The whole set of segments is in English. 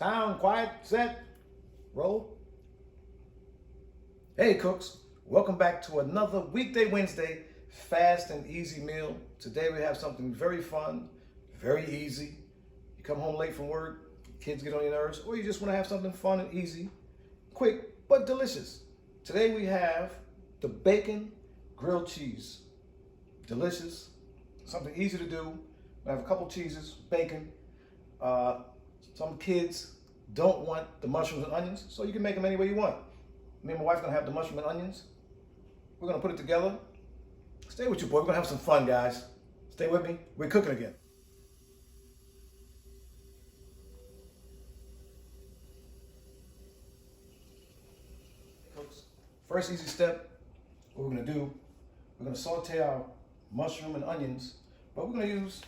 Sound, quiet, set, roll. Hey cooks, welcome back to another weekday Wednesday fast and easy meal. Today we have something very fun, very easy. You come home late from work, kids get on your nerves, or you just want to have something fun and easy, quick but delicious. Today we have the bacon grilled cheese. Delicious, something easy to do. We have a couple cheeses, bacon. Some kids don't want the mushrooms and onions, so you can make them any way you want. Me and my wife are gonna have the mushroom and onions. We're gonna put it together. Stay with you, boy. We're gonna have some fun, guys. Stay with me. We're cooking again. Folks, first easy step, what we're gonna do, we're gonna saute our mushroom and onions, but we're gonna use,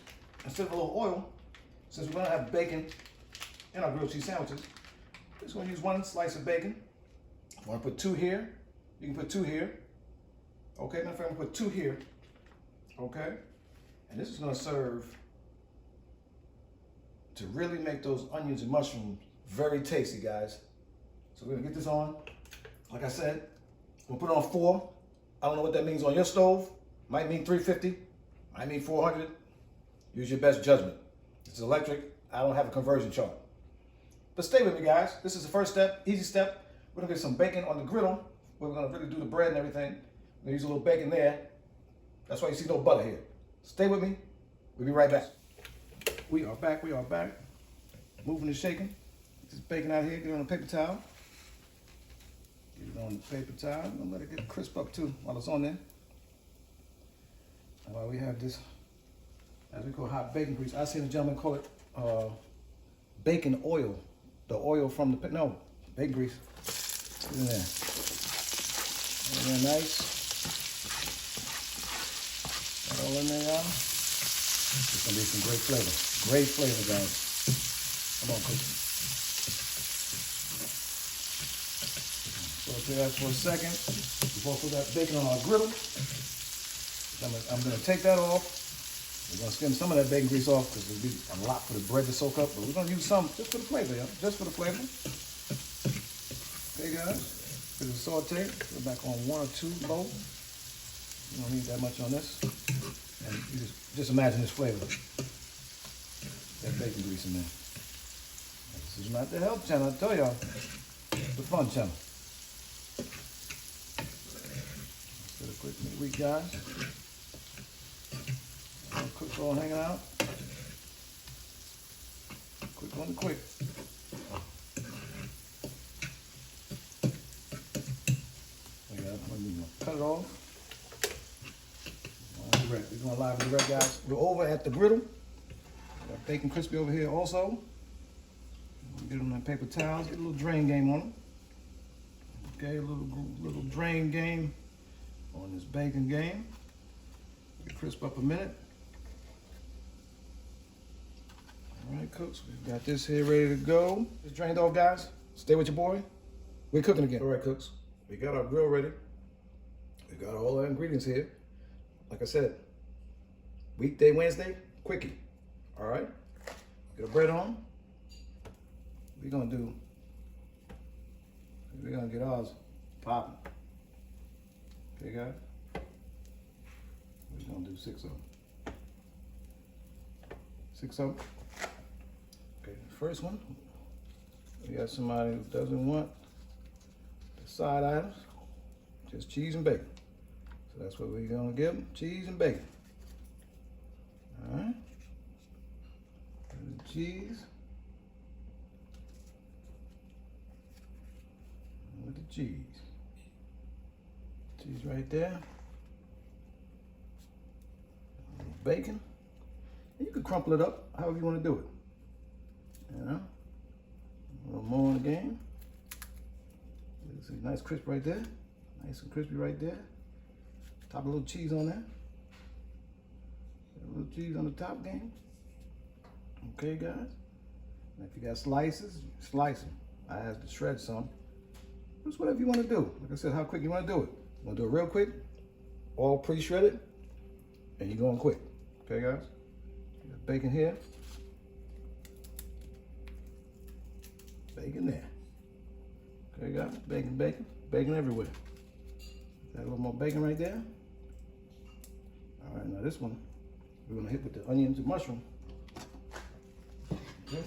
instead of a little oil, since we're gonna have bacon in our grilled cheese sandwiches, we're just gonna use one slice of bacon. If you wanna put two here, you can put two here. Okay, matter of fact, I'm gonna put two here. Okay? And this is gonna serve to really make those onions and mushrooms very tasty, guys. So we're gonna get this on. Like I said, we'll put it on 4. I don't know what that means on your stove. Might mean 350, might mean 400. Use your best judgment. It's electric. I don't have a conversion chart. But stay with me, guys. This is the first step, easy step. We're gonna get some bacon on the griddle. We're gonna really do the bread and everything. We're gonna use a little bacon there. That's why you see no butter here. Stay with me. We'll be right back. We are back. Moving and shaking. Get this bacon out here. Get it on a paper towel. Get it on the paper towel. I'm gonna let it get crisp up too while it's on there. And while we have this, as we call hot bacon grease, I seen a gentleman call it bacon oil. The oil from the, no, bacon grease. Put it in there. And then nice. That all in there, y'all. It's gonna be some great flavor. Great flavor, guys. Come on, cook. Saute that for a second before I put that bacon on our griddle. I'm gonna take that off. We're gonna skim some of that bacon grease off because it'll be a lot for the bread to soak up, but we're gonna use some just for the flavor, y'all. Just for the flavor. Okay, guys. Put it saute. Put it back on 1 or 2 low. You don't need that much on this. And you just imagine this flavor. That bacon grease in there. This is not the health channel, I tell y'all. It's the fun channel. Let's get a quick meat week, guys. Cooks all hanging out. Quick on the quick. We're gonna cut it off. We're going live and direct, guys. We're over at the griddle. Got bacon crispy over here also. Get them on paper towels. Get a little drain game on them. Okay, a little drain game on this bacon game. Get crisp up a minute. All right, cooks, we've got this here ready to go. It's drained off, guys. Stay with your boy. We're cooking again. All right, cooks, we got our grill ready. We got all our ingredients here. Like I said, weekday, Wednesday, quickie. All right, get the bread on. We're gonna get ours popping. Okay, guys? We're gonna do 6 of them. 6 of them. Okay, the first one, we got somebody who doesn't want the side items, just cheese and bacon. So that's what we're gonna give them, cheese and bacon. All right, the cheese. With the cheese. Cheese right there. Bacon. And you can crumple it up however you want to do it. You know? A little more in the game. See, nice crisp right there. Nice and crispy right there. Top a little cheese on there. A little cheese on the top game. Okay, guys? And if you got slices, slice them. I have to shred some. Just whatever you want to do. Like I said, how quick you want to do it. You want to do it real quick, all pre-shredded, and you're going quick. Okay, guys? Got bacon here. Bacon there. Okay, guys, bacon, bacon, bacon everywhere. Got a little more bacon right there. All right, now this one, we're gonna hit with the onions and mushroom. Okay.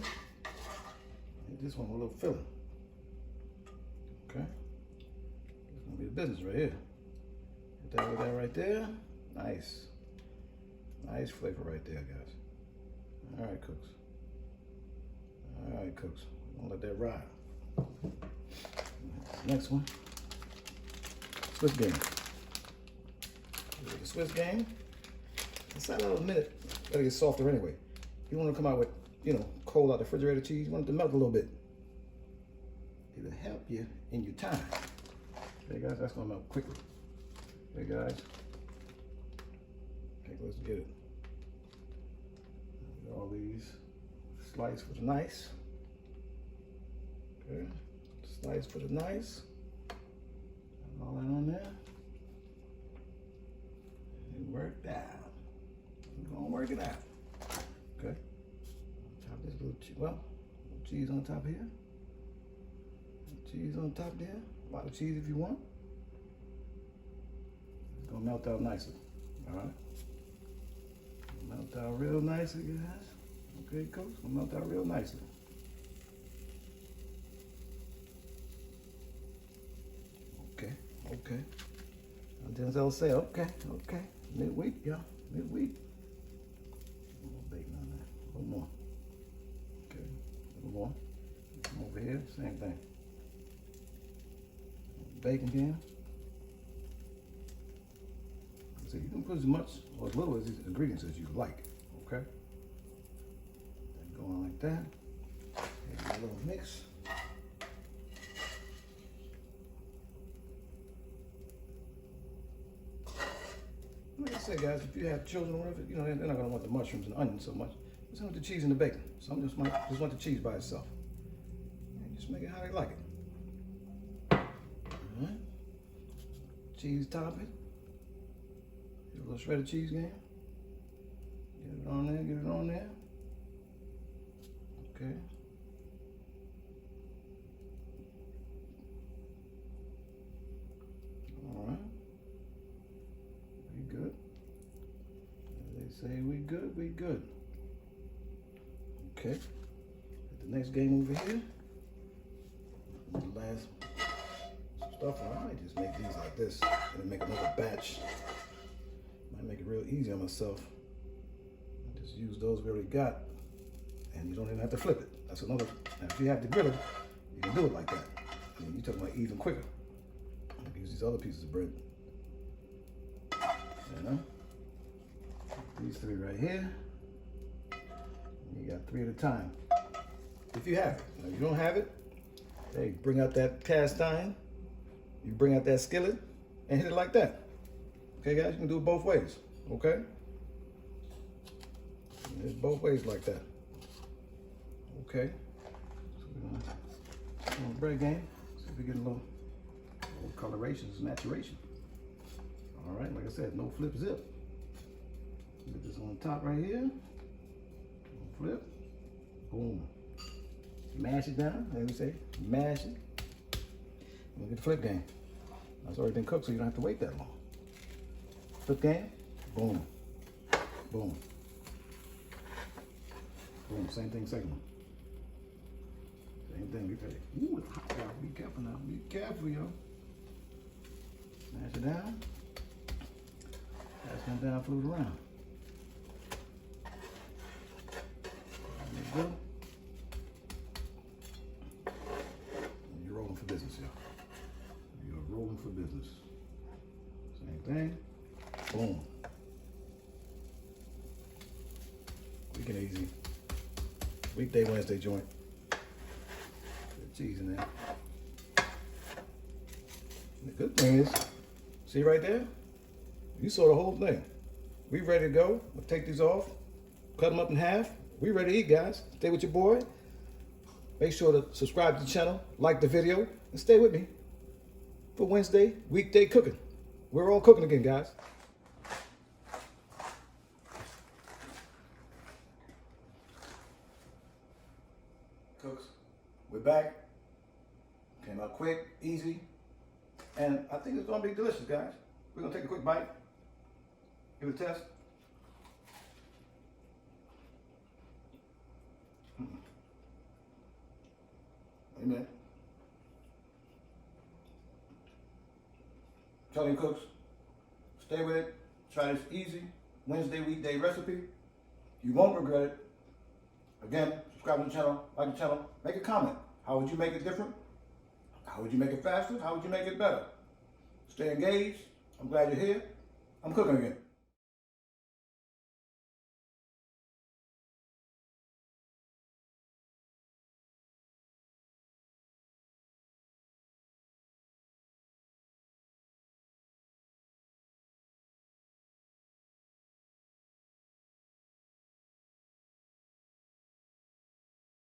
Hit this one with a little filling. Okay. It's gonna be the business right here. Hit that with that right there. Nice. Nice flavor right there, guys. All right, cooks. All right, cooks. Don't let that ride. Next one. Swiss game. The Swiss game. Inside of a minute, gotta get softer anyway. You want to come out with, you know, cold out the refrigerator cheese. You want it to melt a little bit. It'll help you in your time. Okay, guys, that's gonna melt quickly. Okay, guys. Okay, let's get it. All these slice for the nice. Okay, slice for the nice. All that on there. It worked out. We're gonna work it out. Okay. Top this little little cheese on top here. Cheese on top there. A lot of cheese if you want. It's gonna melt out nicely. All right. Melt out real nicely, guys. Okay, cooks. Gonna melt out real nicely. Okay, okay. Denzel say, okay, okay. Midweek, y'all. Midweek. A little bacon on there. A little more. Okay, a little more. Come over here, same thing. Bacon again. So you can put as much or as little as these ingredients as you like, okay? Go on like that. And a little mix. Like I said, guys, if you have children or whatever, you know, they're not gonna want the mushrooms and onions so much. Just want the cheese and the bacon. Some just want the cheese by itself. And just make it how they like it. All right. Cheese topping. Get a little shredded cheese game. Get it on there, get it on there. Okay. All right. We good. As they say, we good, we good. Okay. The next game over here. The last stuff. I might just make these like this and then make another batch. Might make it real easy on myself. Just use those we already got. And you don't even have to flip it. That's another. Now, if you have the griller, you can do it like that. I mean, you're talking about even quicker. I'm gonna use these other pieces of bread. You know? These three right here. You got 3 at a time. If you have it. Now, if you don't have it, hey, bring out that cast iron. You bring out that skillet and hit it like that. Okay, guys? You can do it both ways. Okay? It's both ways like that. Okay, so we're gonna bread game. See if we get a little coloration, saturation. All right, like I said, no flip zip. Get this on top right here. Flip, boom. Mash it down. Let me say, mash it. We'll get the flip game. That's already been cooked, so you don't have to wait that long. Flip game, boom, boom, boom. Same thing, second one. Same thing, be ready. Ooh, it's hot, y'all. Be careful now. Be careful, y'all. Smash it down. Pass one down, flute around. There you go. And you're rolling for business, y'all. You're rolling for business. Same thing. Boom. Quick and easy. Weekday, Wednesday joint. Cheese in there. And the good thing is, see right there? You saw the whole thing. We ready to go. We'll take these off, cut them up in half. We ready to eat, guys. Stay with your boy. Make sure to subscribe to the channel, like the video, and stay with me for Wednesday, weekday cooking. We're all cooking again, guys. Cooks, we're back. back. Came out quick, easy, and I think it's gonna be delicious, guys. We're gonna take a quick bite, give it a test. Amen. Tell your cooks, stay with it. Try this easy Wednesday weekday recipe. You won't regret it. Again, subscribe to the channel, like the channel, make a comment. How would you make it different? How would you make it faster? How would you make it better? Stay engaged. I'm glad you're here. I'm cooking again.